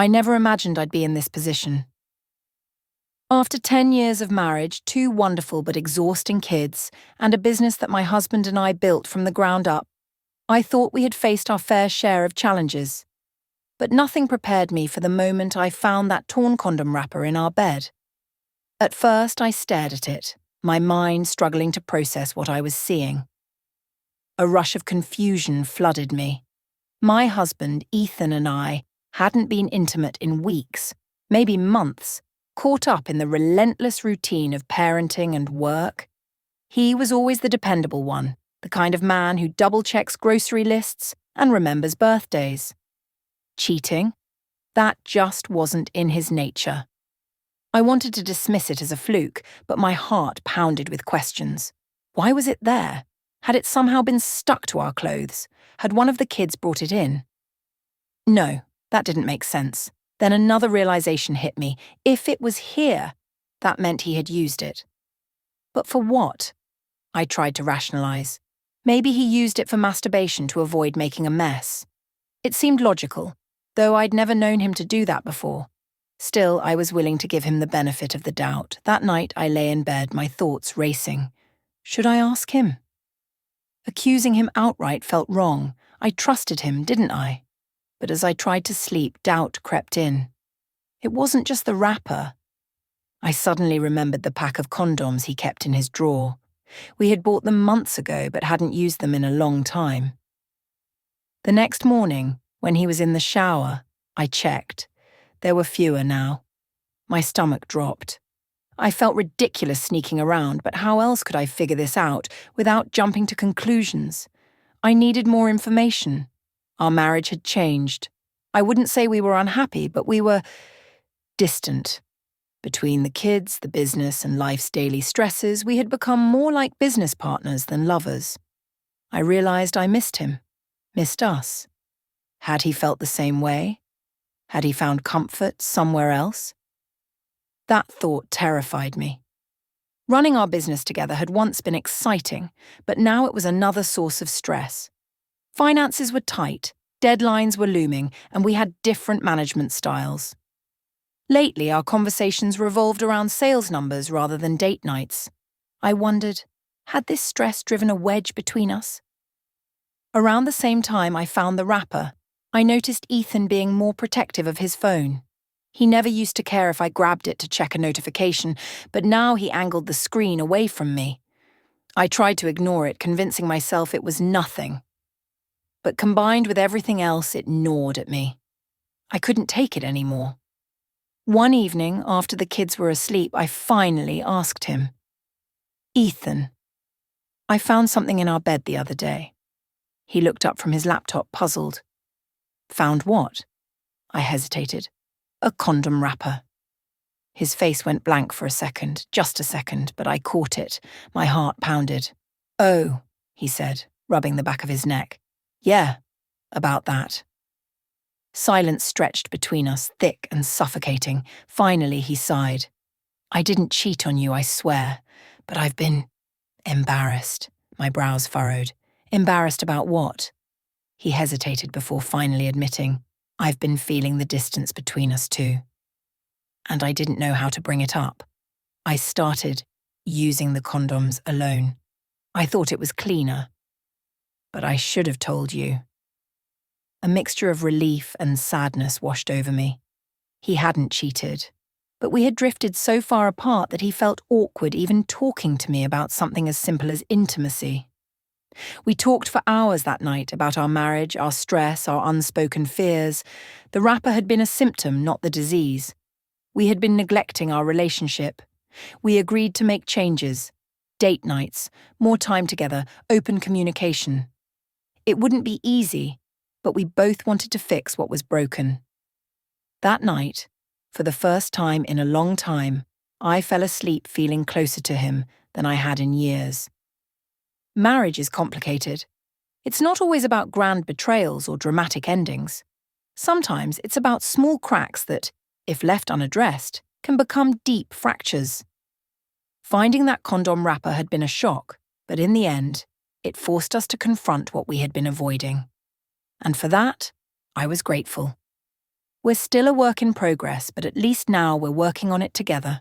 I never imagined I'd be in this position. After 10 years of marriage, 2 wonderful but exhausting kids, and a business that my husband and I built from the ground up, I thought we had faced our fair share of challenges. But nothing prepared me for the moment I found that torn condom wrapper in our bed. At first, I stared at it, my mind struggling to process what I was seeing. A rush of confusion flooded me. My husband, Ethan, and I hadn't been intimate in weeks, maybe months, caught up in the relentless routine of parenting and work. He was always the dependable one, the kind of man who double-checks grocery lists and remembers birthdays. Cheating? That just wasn't in his nature. I wanted to dismiss it as a fluke, but my heart pounded with questions. Why was it there? Had it somehow been stuck to our clothes? Had one of the kids brought it in? No, that didn't make sense. Then another realization hit me. If it was here, that meant he had used it. But for what? I tried to rationalize. Maybe he used it for masturbation to avoid making a mess. It seemed logical, though I'd never known him to do that before. Still, I was willing to give him the benefit of the doubt. That night, I lay in bed, my thoughts racing. Should I ask him? Accusing him outright felt wrong. I trusted him, didn't I? But as I tried to sleep, doubt crept in. It wasn't just the wrapper. I suddenly remembered the pack of condoms he kept in his drawer. We had bought them months ago, but hadn't used them in a long time. The next morning, when he was in the shower, I checked. There were fewer now. My stomach dropped. I felt ridiculous sneaking around, but how else could I figure this out without jumping to conclusions? I needed more information. Our marriage had changed. I wouldn't say we were unhappy, but we were distant. Between the kids, the business, and life's daily stresses, we had become more like business partners than lovers. I realized I missed him, missed us. Had he felt the same way? Had he found comfort somewhere else? That thought terrified me. Running our business together had once been exciting, but now it was another source of stress. Finances were tight, deadlines were looming, and we had different management styles. Lately, our conversations revolved around sales numbers rather than date nights. I wondered, had this stress driven a wedge between us? Around the same time I found the wrapper, I noticed Ethan being more protective of his phone. He never used to care if I grabbed it to check a notification, but now he angled the screen away from me. I tried to ignore it, convincing myself it was nothing. But combined with everything else, it gnawed at me. I couldn't take it anymore. One evening, after the kids were asleep, I finally asked him, "Ethan, I found something in our bed the other day." He looked up from his laptop, puzzled. "Found what?" I hesitated. "A condom wrapper." His face went blank for a second, just a second, but I caught it. My heart pounded. "Oh," he said, rubbing the back of his neck. "Yeah, about that." Silence stretched between us, thick and suffocating. Finally, he sighed. "I didn't cheat on you, I swear, but I've been embarrassed." My brows furrowed. "Embarrassed about what?" He hesitated before finally admitting, "I've been feeling the distance between us too." And I didn't know how to bring it up. I started using the condoms alone. I thought it was cleaner. But I should have told you. A mixture of relief and sadness washed over me. He hadn't cheated, but we had drifted so far apart that he felt awkward even talking to me about something as simple as intimacy. We talked for hours that night about our marriage, our stress, our unspoken fears. The wrapper had been a symptom, not the disease. We had been neglecting our relationship. We agreed to make changes. Date nights, more time together, open communication. It wouldn't be easy, but we both wanted to fix what was broken. That night, for the first time in a long time, I fell asleep feeling closer to him than I had in years. Marriage is complicated. It's not always about grand betrayals or dramatic endings. Sometimes it's about small cracks that, if left unaddressed, can become deep fractures. Finding that condom wrapper had been a shock, but in the end, it forced us to confront what we had been avoiding. And for that, I was grateful. We're still a work in progress, but at least now we're working on it together.